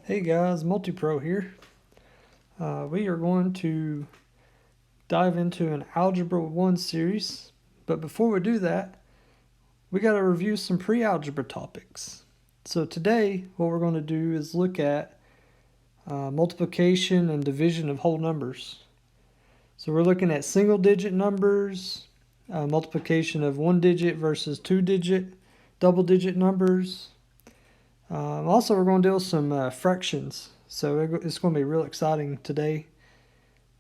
Hey guys, Multi-Pro here. We are going to dive into an Algebra 1 series, but before we do that, we got to review some pre-algebra topics. So today, what we're going to do is look at multiplication and division of whole numbers. So we're looking at single-digit numbers, multiplication of one-digit versus two-digit, double-digit numbers. Also, we're going to deal with some fractions, so it's going to be real exciting today.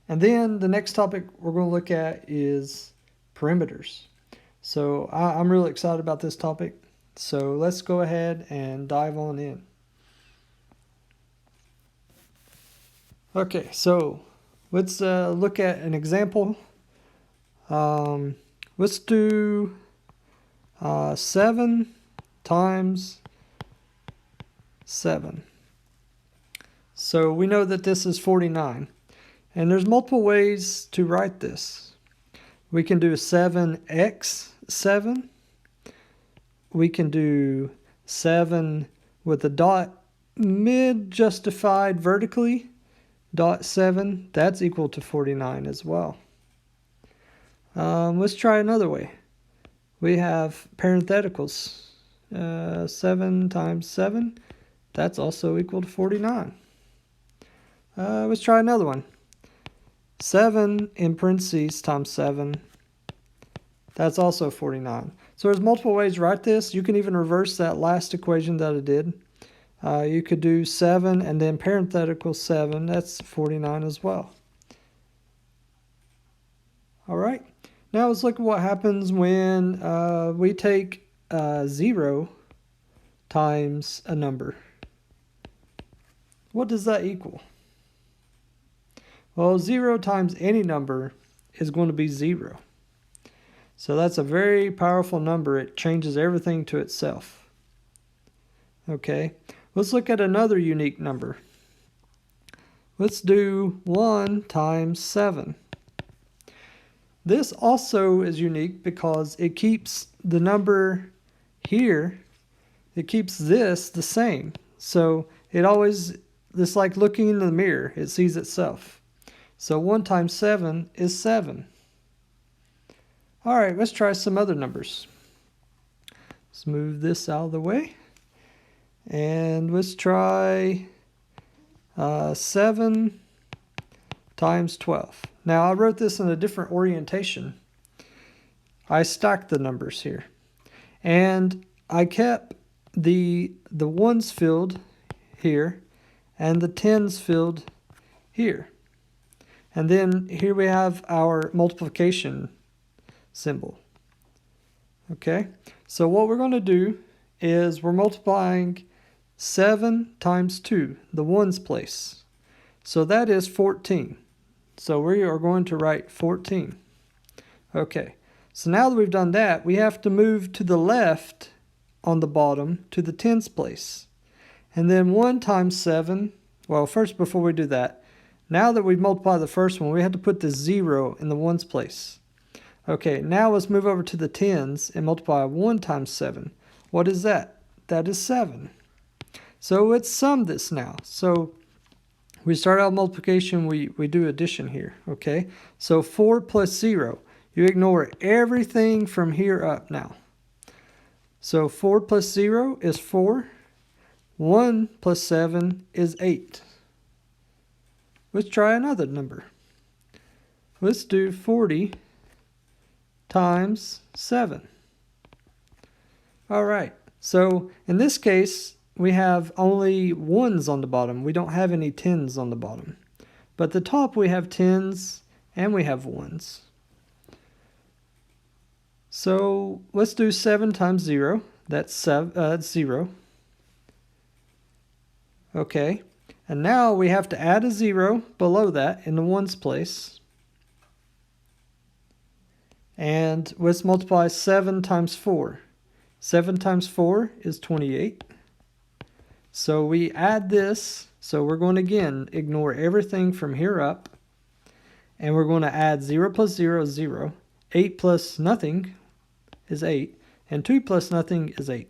And then the next topic we're going to look at is perimeters. So I'm really excited about this topic. So let's go ahead and dive on in. Okay, so let's look at an example. Let's do 7 times 7. So we know that this is 49. And there's multiple ways to write this. We can do 7x7. We can do 7 with a dot mid-justified vertically, dot 7. That's equal to 49 as well. Let's try another way. We have parentheticals. 7 times 7. That's also equal to 49. Let's try another one. 7 in parentheses times 7. That's also 49. So there's multiple ways to write this. You can even reverse that last equation that I did. You could do 7 and then parenthetical 7. That's 49 as well. All right. Now let's look at what happens when we take 0 times a number. What does that equal? Well, 0 times any number is going to be 0. So that's a very powerful number. It changes everything to itself. Okay, let's look at another unique number. Let's do 1 times 7. This also is unique because it keeps the number here, it keeps this the same. So it's like looking in the mirror. It sees itself. So 1 times 7 is 7. All right, let's try some other numbers. Let's move this out of the way. And let's try 7 times 12. Now, I wrote this in a different orientation. I stacked the numbers here. And I kept the ones filled here and the tens filled here. And then here we have our multiplication symbol. Okay, so what we're going to do is we're multiplying 7 times 2, the ones place. So that is 14. So we are going to write 14. Okay, so now that we've done that, we have to move to the left on the bottom to the tens place. And then 1 times 7, well, first before we do that, now that we've multiplied the first one, we have to put the 0 in the ones place. Okay, now let's move over to the tens and multiply 1 times 7. What is that? That is 7. So let's sum this now. So we start out multiplication, we do addition here, okay? So 4 plus 0. You ignore everything from here up now. So 4 plus 0 is 4. 1 plus 7 is 8. Let's try another number. Let's do 40 times 7. All right, so in this case, we have only ones on the bottom. We don't have any tens on the bottom. But the top we have tens and we have ones. So let's do 7 times 0. That's 0. Okay, and now we have to add a 0 below that in the ones place. And let's multiply 7 times 4. 7 times 4 is 28. So we add this. So we're going to, again, ignore everything from here up. And we're going to add 0 plus 0 is 0. 8 plus nothing is 8. And 2 plus nothing is 8.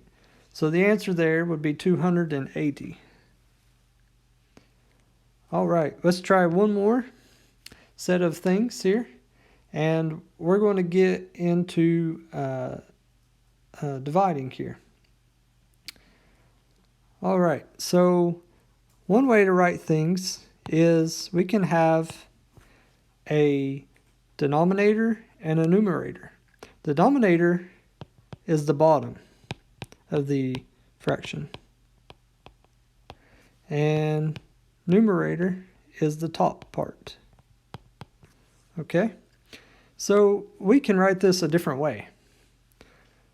So the answer there would be 280. All right, let's try one more set of things here. And we're going to get into dividing here. All right, so one way to write things is we can have a denominator and a numerator. The denominator is the bottom of the fraction, and numerator is the top part. Okay, so we can write this a different way.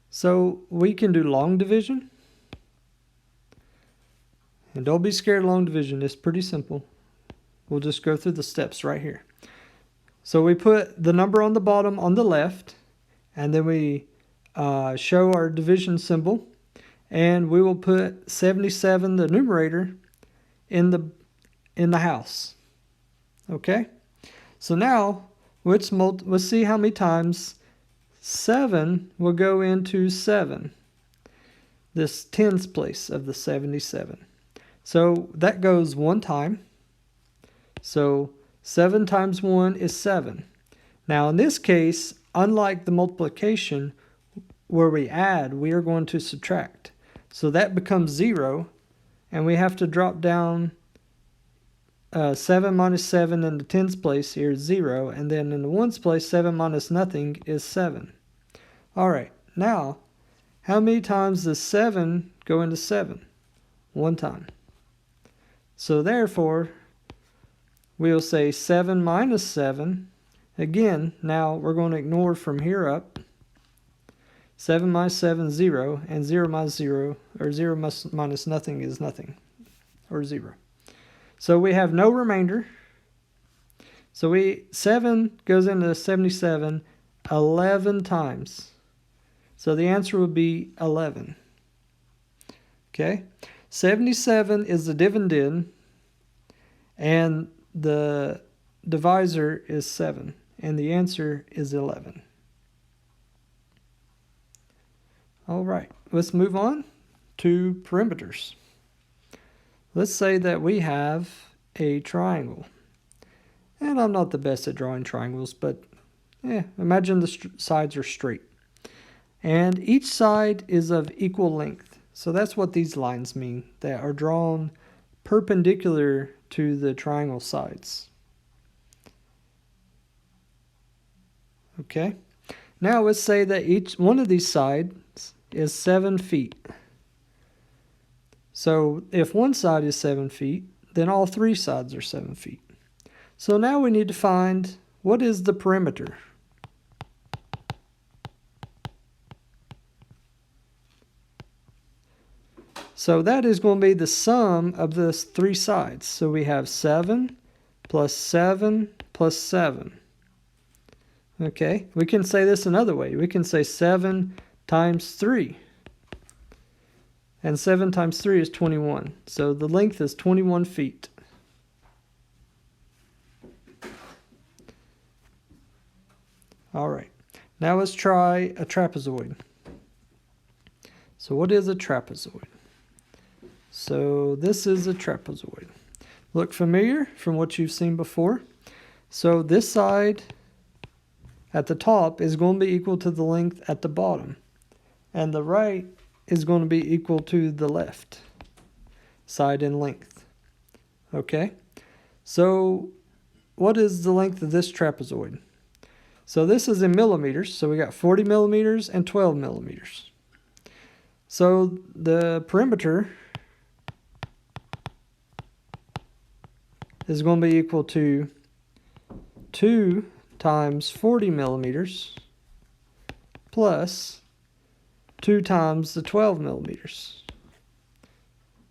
So we can do long division. And don't be scared of long division. It's pretty simple. We'll just go through the steps right here. So we put the number on the bottom on the left, and then we show our division symbol, and we will put 77, the numerator, in the house. Okay? So now let's see how many times 7 will go into 7. This tens place of the 77. So that goes one time. So 7 times 1 is 7. Now in this case, unlike the multiplication where we add, we are going to subtract. So that becomes 0, and we have to drop down 7 minus 7 in the tens place here is 0, and then in the ones place, 7 minus nothing is 7. All right, now how many times does 7 go into 7? One time. So therefore, we'll say 7 minus 7. Again, now we're going to ignore from here up. 7 minus 7 is 0, and 0 minus 0, or 0 minus nothing is nothing, or 0. So we have no remainder. So 7 goes into 77 11 times. So the answer would be 11. Okay? 77 is the dividend, and the divisor is 7, and the answer is 11. All right, let's move on to perimeters. Let's say that we have a triangle. And I'm not the best at drawing triangles, but imagine the sides are straight. And each side is of equal length. So that's what these lines mean, that are drawn perpendicular to the triangle sides. Okay, now let's say that each one of these sides is 7 feet. So if one side is 7 feet, then all 3 sides are 7 feet. So now we need to find what is the perimeter. So that is going to be the sum of the 3 sides. So we have 7 plus 7 plus 7. Okay, we can say this another way. We can say 7 times 3. And 7 times 3 is 21. So the length is 21 feet. All right, now let's try a trapezoid. So what is a trapezoid? So this is a trapezoid. Look familiar from what you've seen before. So this side at the top is going to be equal to the length at the bottom. And the right is going to be equal to the left side in length. Okay? So what is the length of this trapezoid? So this is in millimeters. So we got 40 millimeters and 12 millimeters. So the perimeter is going to be equal to 2 times 40 millimeters plus 2 times the 12 millimeters.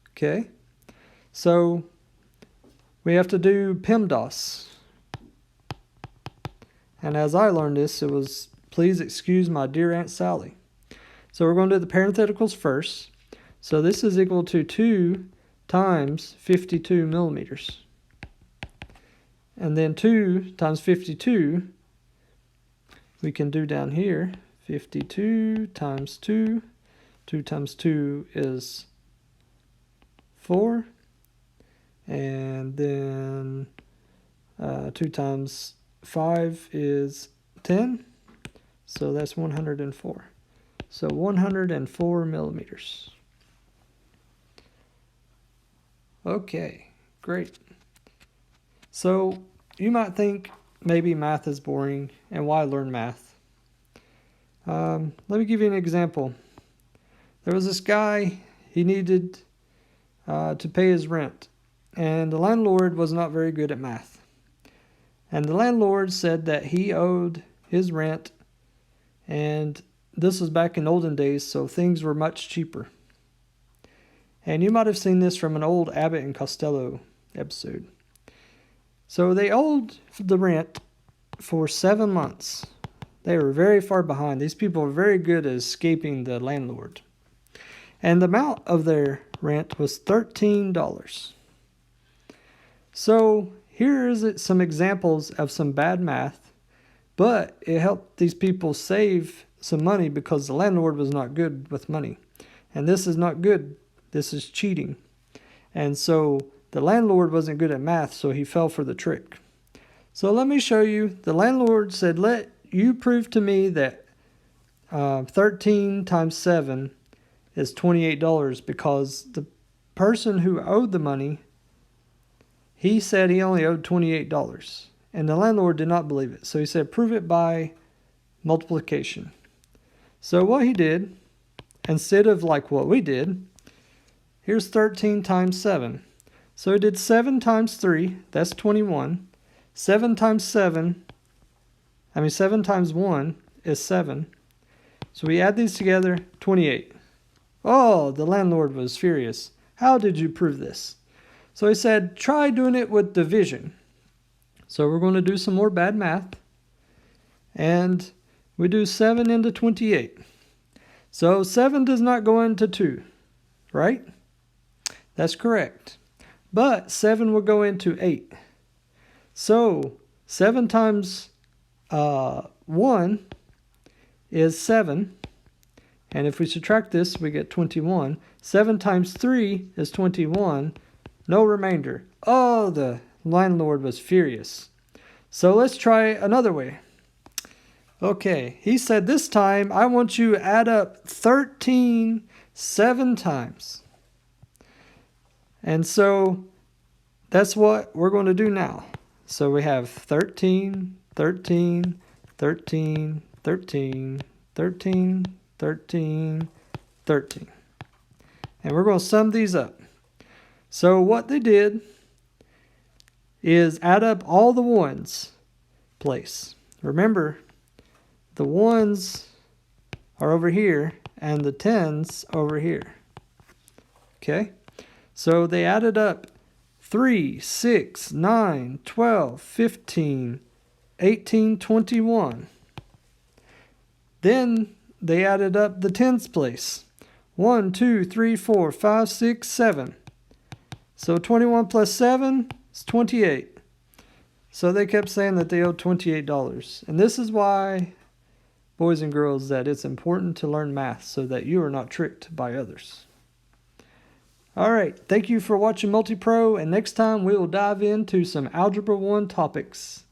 Okay, so we have to do PEMDAS. And as I learned this, it was, please excuse my dear Aunt Sally. So we're going to do the parentheticals first. So this is equal to 2 times 52 millimeters. And then 2 times 52, we can do down here, 52 times 2. 2 times 2 is 4. And then 2 times 5 is 10. So that's 104. So 104 millimeters. Okay, great. So you might think maybe math is boring, and why learn math? Let me give you an example. There was this guy, he needed to pay his rent, and the landlord was not very good at math. And the landlord said that he owed his rent, and this was back in olden days, so things were much cheaper. And you might have seen this from an old Abbott and Costello episode. So they owed the rent for 7 months. They were very far behind. These people were very good at escaping the landlord. And the amount of their rent was $13. So here is some examples of some bad math, but it helped these people save some money because the landlord was not good with money. And this is not good. This is cheating. And so the landlord wasn't good at math, so he fell for the trick. So let me show you. The landlord said, let you prove to me that 13 times 7 is $28, because the person who owed the money, he said he only owed $28. And the landlord did not believe it. So he said, prove it by multiplication. So what he did, instead of like what we did, here's 13 times 7. So he did 7 times 3, that's 21. 7 times 7 times 1 is 7. So we add these together, 28. Oh, the landlord was furious. How did you prove this? So he said, try doing it with division. So we're going to do some more bad math. And we do 7 into 28. So 7 does not go into 2, right? That's correct. But 7 will go into 8. So 7 times 1 is 7. And if we subtract this, we get 21. 7 times 3 is 21. No remainder. Oh, the landlord was furious. So let's try another way. Okay, he said this time, I want you to add up 13 7 times. And so that's what we're going to do now. So we have 13, 13, 13, 13, 13, 13, 13. And we're going to sum these up. So what they did is add up all the ones place. Remember, the ones are over here and the tens over here. Okay? So they added up 3, 6, 9, 12, 15, 18, 21. Then they added up the tens place. 1, 2, 3, 4, 5, 6, 7. So 21 plus 7 is 28. So they kept saying that they owed $28. And this is why, boys and girls, that it's important to learn math so that you are not tricked by others. All right, thank you for watching MultiPro, and next time we will dive into some Algebra 1 topics.